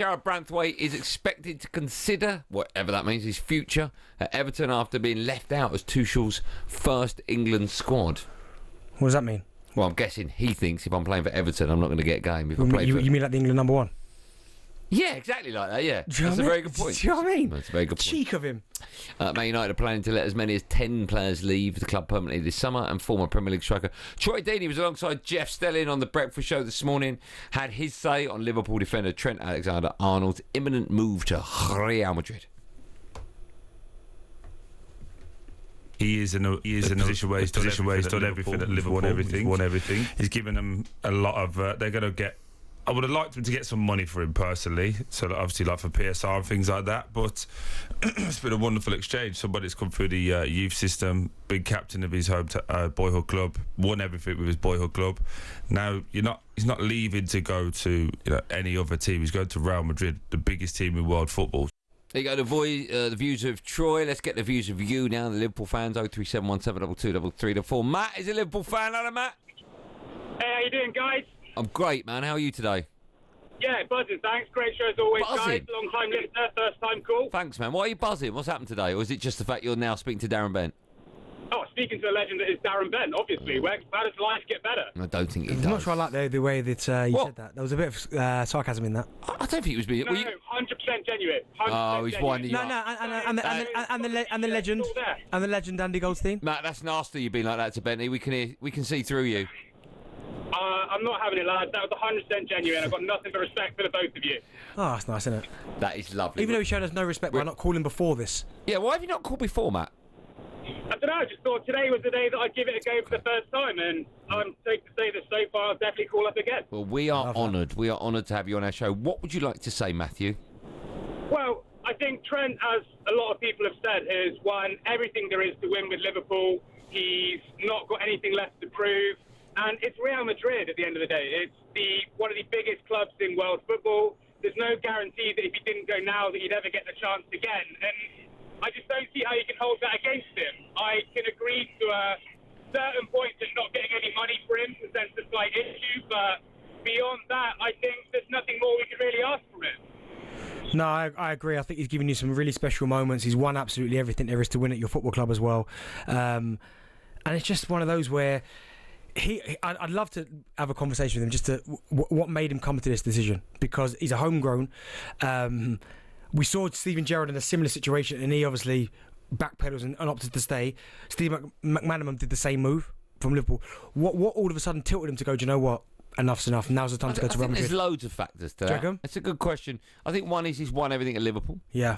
Gareth Branthwaite is expected to consider, whatever that means, his future at Everton after being left out as Tuchel's first England squad. What does that mean? Well, I'm guessing he thinks if I'm playing for Everton, I'm not going to get a game. If I play You mean like the England number one? Yeah, exactly like that, yeah. That's a very good point. Do you know what I mean? That's a very good point. Cheek of him. Man United are planning to let as many as 10 players leave the club permanently this summer, and former Premier League striker Troy Deeney was alongside Jeff Stelling on the Breakfast Show this morning, had his say on Liverpool defender Trent Alexander-Arnold's imminent move to Real Madrid. He is in a position where he's done everything at Liverpool, won everything. He's given them a lot of. They're going to get. I would have liked him to get some money for him personally, so that obviously like for PSR and things like that. But it's been a wonderful exchange. Somebody's come through the youth system, big captain of his home boyhood club, won everything with his boyhood club. Now he's not leaving to go to any other team. He's going to Real Madrid, the biggest team in world football. There you go, the views of Troy. Let's get the views of you now, the Liverpool fans. 03717222334. Matt is a Liverpool fan. Hello, Matt. Hey, how you doing, guys? I'm great, man. How are you today? Yeah, buzzing, thanks. Great show as always, Buzzing. guys. Long time listener, first time call. Thanks, man. Why are you buzzing? What's happened today? Or is it just the fact you're now speaking to Darren Bent? Oh, speaking to a legend that is Darren Bent, obviously. How does life get better? I don't think it does. I'm not sure I like the way that you said that. There was a bit of sarcasm in that. I don't think it was being... No, 100% genuine. 100% he's genuine. winding you No, up. and the legend Andy Goldstein. Matt, that's nasty you being like that to Bentley. We can see through you. I'm not having it, lads. That was 100% genuine. I've got nothing but respect for the both of you. Oh, that's nice, isn't it? That is lovely. Even though he showed us no respect by not calling before this. Yeah, why have you not called before, Matt? I don't know, I just thought today was the day that I'd give it a go for the first time, and I'm safe to say that so far I'll definitely call up again. Well, we are honoured. We are honoured to have you on our show. What would you like to say, Matthew? Well, I think Trent, as a lot of people have said, has won everything there is to win with Liverpool. He's not got anything left to prove. And it's Real Madrid at the end of the day. It's one of the biggest clubs in world football. There's no guarantee that if he didn't go now that he'd ever get the chance again. And I just don't see how you can hold that against him. I can agree to a certain point that not getting any money for him presents a slight issue, but beyond that, I think there's nothing more we can really ask from him. No, I agree. I think he's given you some really special moments. He's won absolutely everything there is to win at your football club as well. And it's just one of those where I'd love to have a conversation with him just to what made him come to this decision, because he's a homegrown. We saw Steven Gerrard in a similar situation, and he obviously backpedals and opted to stay. Steve McManaman did the same move from Liverpool. What all of a sudden tilted him to go, do you know what? Enough's enough. Now's the time to go to Real Madrid. There's loads of factors to that. It's a good question. I think one is he's won everything at Liverpool. Yeah.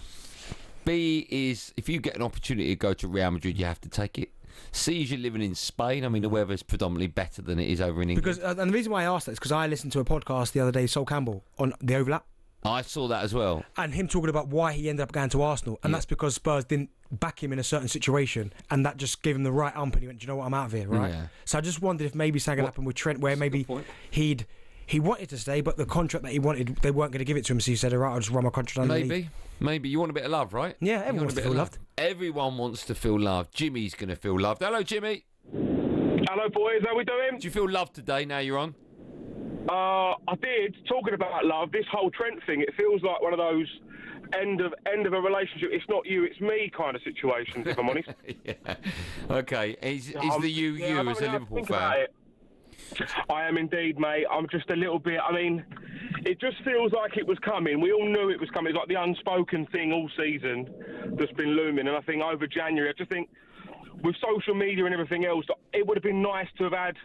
B is if you get an opportunity to go to Real Madrid, you have to take it. C is you're living in Spain. I mean, the weather's predominantly better than it is over in England. Because and the reason why I asked that is because I listened to a podcast the other day, Sol Campbell, on The Overlap. I saw that as well. And him talking about why he ended up going to Arsenal. And that's because Spurs didn't back him in a certain situation. And that just gave him the right ump. And he went, do you know what, I'm out of here, right? Yeah. So I just wondered if maybe something happened with Trent where maybe he wanted to stay, but the contract that he wanted, they weren't going to give it to him. So he said, all right, I'll just run my contract underneath. Maybe. You want a bit of love, right? Yeah, everyone wants to feel loved. Everyone wants to feel loved. Jimmy's going to feel loved. Hello, Jimmy. Hello, boys. How we doing? Do you feel loved today now you're on? I did. Talking about love, this whole Trent thing, it feels like one of those end of a relationship. It's not you, it's me kind of situations, if I'm honest. Yeah. Okay. Is the you as a Liverpool fan? I am indeed, mate. I'm just a little bit... I mean, it just feels like it was coming. We all knew it was coming. It's like the unspoken thing all season that's been looming. And I think over January, I just think with social media and everything else, it would have been nice to have had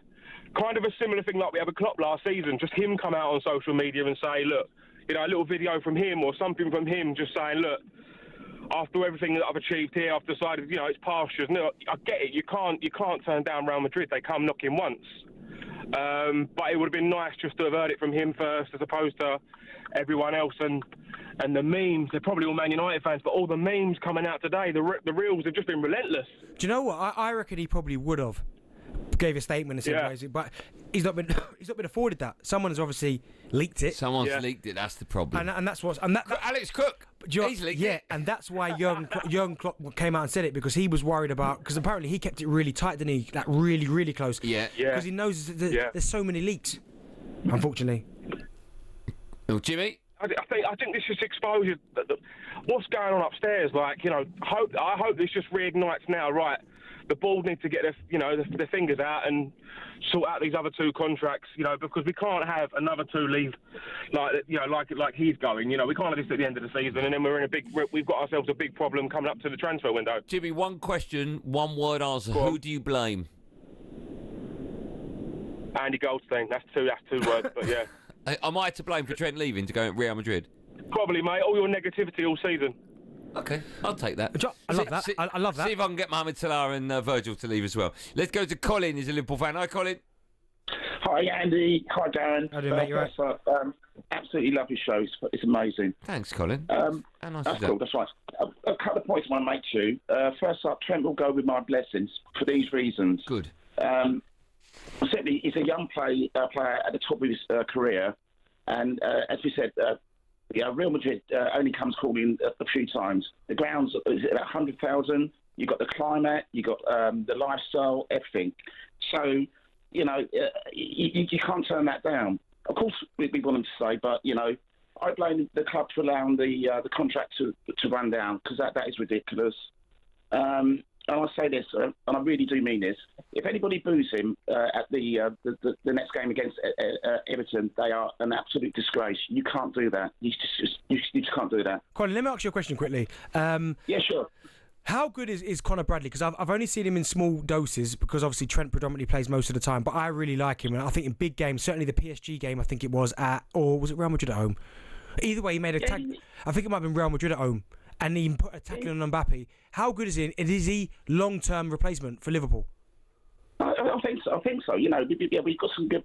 kind of a similar thing like we had with Klopp last season. Just him come out on social media and say, look, a little video from him or something from him just saying, look, after everything that I've achieved here, I've decided, it's pastures. No, I get it. You can't turn down Real Madrid. They come knocking once. But it would have been nice just to have heard it from him first as opposed to everyone else. And the memes, they're probably all Man United fans, but all the memes coming out today, the reels have just been relentless. Do you know what? I reckon he probably would have gave a statement and said, but he's not been afforded that. Someone has obviously leaked it. Someone's leaked it. That's the problem. And that's what's Alex Cook. He's leaked it. And that's why Jurgen Klopp came out and said it, because he was worried about, because apparently he kept it really tight, didn't he? Like really, really close. Yeah. Because he knows there's so many leaks. Unfortunately. Oh, Jimmy. I think this just exposes what's going on upstairs. Like, I hope this just reignites now. Right, the board need to get their fingers out and sort out these other two contracts. Because we can't have another two leave like he's going. We can't have this at the end of the season, and then we've got ourselves a big problem coming up to the transfer window. Jimmy, one question, one word answer. Who do you blame? Andy Goldstein. That's two words, but yeah. Am I to blame for Trent leaving to go at Real Madrid? Probably, mate. All your negativity all season. Okay, I'll take that. I love that. I love that. See if I can get Mohamed Salah and Virgil to leave as well. Let's go to Colin. He's a Liverpool fan. Hi, Colin. Hi, Andy. Hi, Darren. How do you, mate? You right? Absolutely love your show. It's amazing. Thanks, Colin. That's cool. That's right. A couple of points I want to make to you. First up, Trent will go with my blessings for these reasons. Good. Certainly, he's a young player at the top of his career, and as we said, Real Madrid only comes calling a few times. The ground's is about 100,000. You've got the climate, you've got the lifestyle, everything. So, you can't turn that down. Of course, we want him to stay, but I blame the club for allowing the contract to run down, because that is ridiculous. And I say this, and I really do mean this. If anybody boos him at the next game against Everton, they are an absolute disgrace. You can't do that. You just can't do that. Colin, let me ask you a question quickly. Yeah, sure. How good is Conor Bradley? Because I've only seen him in small doses, because obviously Trent predominantly plays most of the time, but I really like him. And I think in big games, certainly the PSG game, I think it was or was it Real Madrid at home? Either way, he made a tag. I think it might have been Real Madrid at home. And he put a tackle on Mbappe. How good is he? And is he long-term replacement for Liverpool? I think so. We've got some good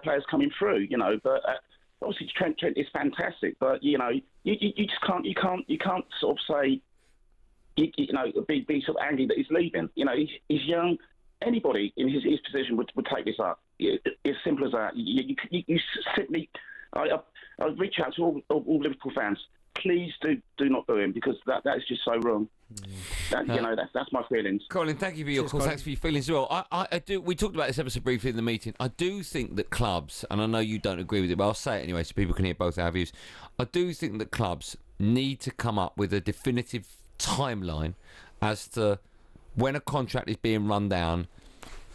players coming through. But obviously Trent is fantastic. But you just can't sort of say, be sort of angry that he's leaving. He's young. Anybody in his position would take this up. It's simple as that. You simply. I reach out to all Liverpool fans. Please do not boo him, because that is just so wrong. That's my feelings. Colin, thank you for your call. Thanks for your feelings as well. I do. We talked about this episode briefly in the meeting. I do think that clubs, and I know you don't agree with it, but I'll say it anyway so people can hear both our views. I do think that clubs need to come up with a definitive timeline as to when a contract is being run down,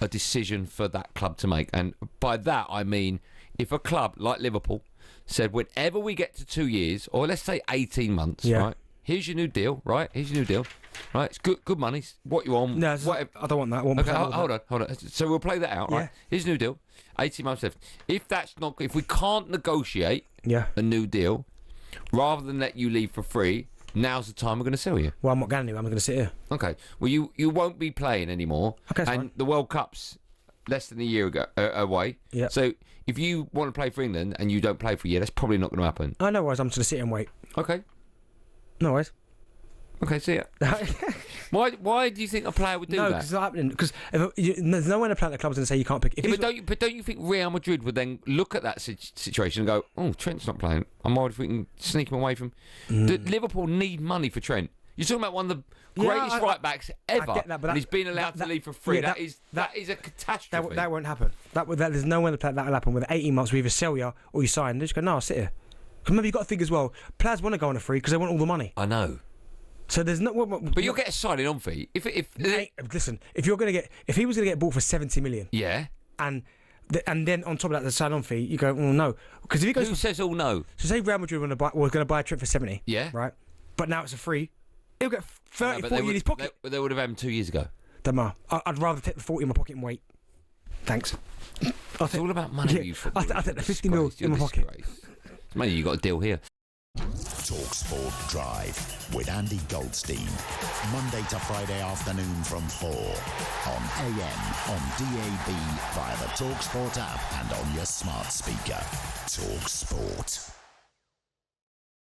a decision for that club to make. And by that, I mean, if a club like Liverpool said, whenever we get to 2 years, or let's say 18 months, right? Here's your new deal, right? Here's your new deal, right? It's good money. It's what you want. No, I don't want that. Okay, hold on. So we'll play that out, right? Here's a new deal. 18 months left. If we can't negotiate a new deal, rather than let you leave for free, now's the time we're going to sell you. Well, I'm not going to. I'm going to sit here. Okay. Well, you won't be playing anymore. Okay, and fine. The World Cup's less than a year ago away. Yeah. So if you want to play for England and you don't play for a year, that's probably not going to happen. Oh, no worries. I'm just going to sit here and wait. Okay. No worries. Okay, see ya. Why do you think a player would do that? No, because it's not happening. Because there's no way a player at the club's going to say you can't pick. But don't you think Real Madrid would then look at that situation and go, "Oh, Trent's not playing. I'm worried if we can sneak him away from." Liverpool need money for Trent. You're talking about one of the greatest right backs ever, I get that, but and he's been allowed to leave for free. That is a catastrophe. That won't happen. There's no way that will happen. With 18 months, we either sell you or you sign. They just go, "No, I'll sit here." Because remember, you've got to think as well. Players want to go on a free because they want all the money. I know. So there's no. But you'll get a signing on fee listen, if he was going to get bought for 70 million, and then on top of that the sign on fee, you go, well, no, because if he goes, who says all no? So say Real Madrid was going to buy a Trent for 70, right? But now it's a free. He'll get 30, 40 in his pocket. But they would have had him 2 years ago. Don't matter. I'd rather take the 40 in my pocket and wait. Thanks. It's all about money. You I take the 50 mil in my pocket. Maybe you got a deal here. talkSPORT Drive with Andy Goldstein. Monday to Friday afternoon from 4 on AM, on DAB, via the talkSPORT app and on your smart speaker. talkSPORT.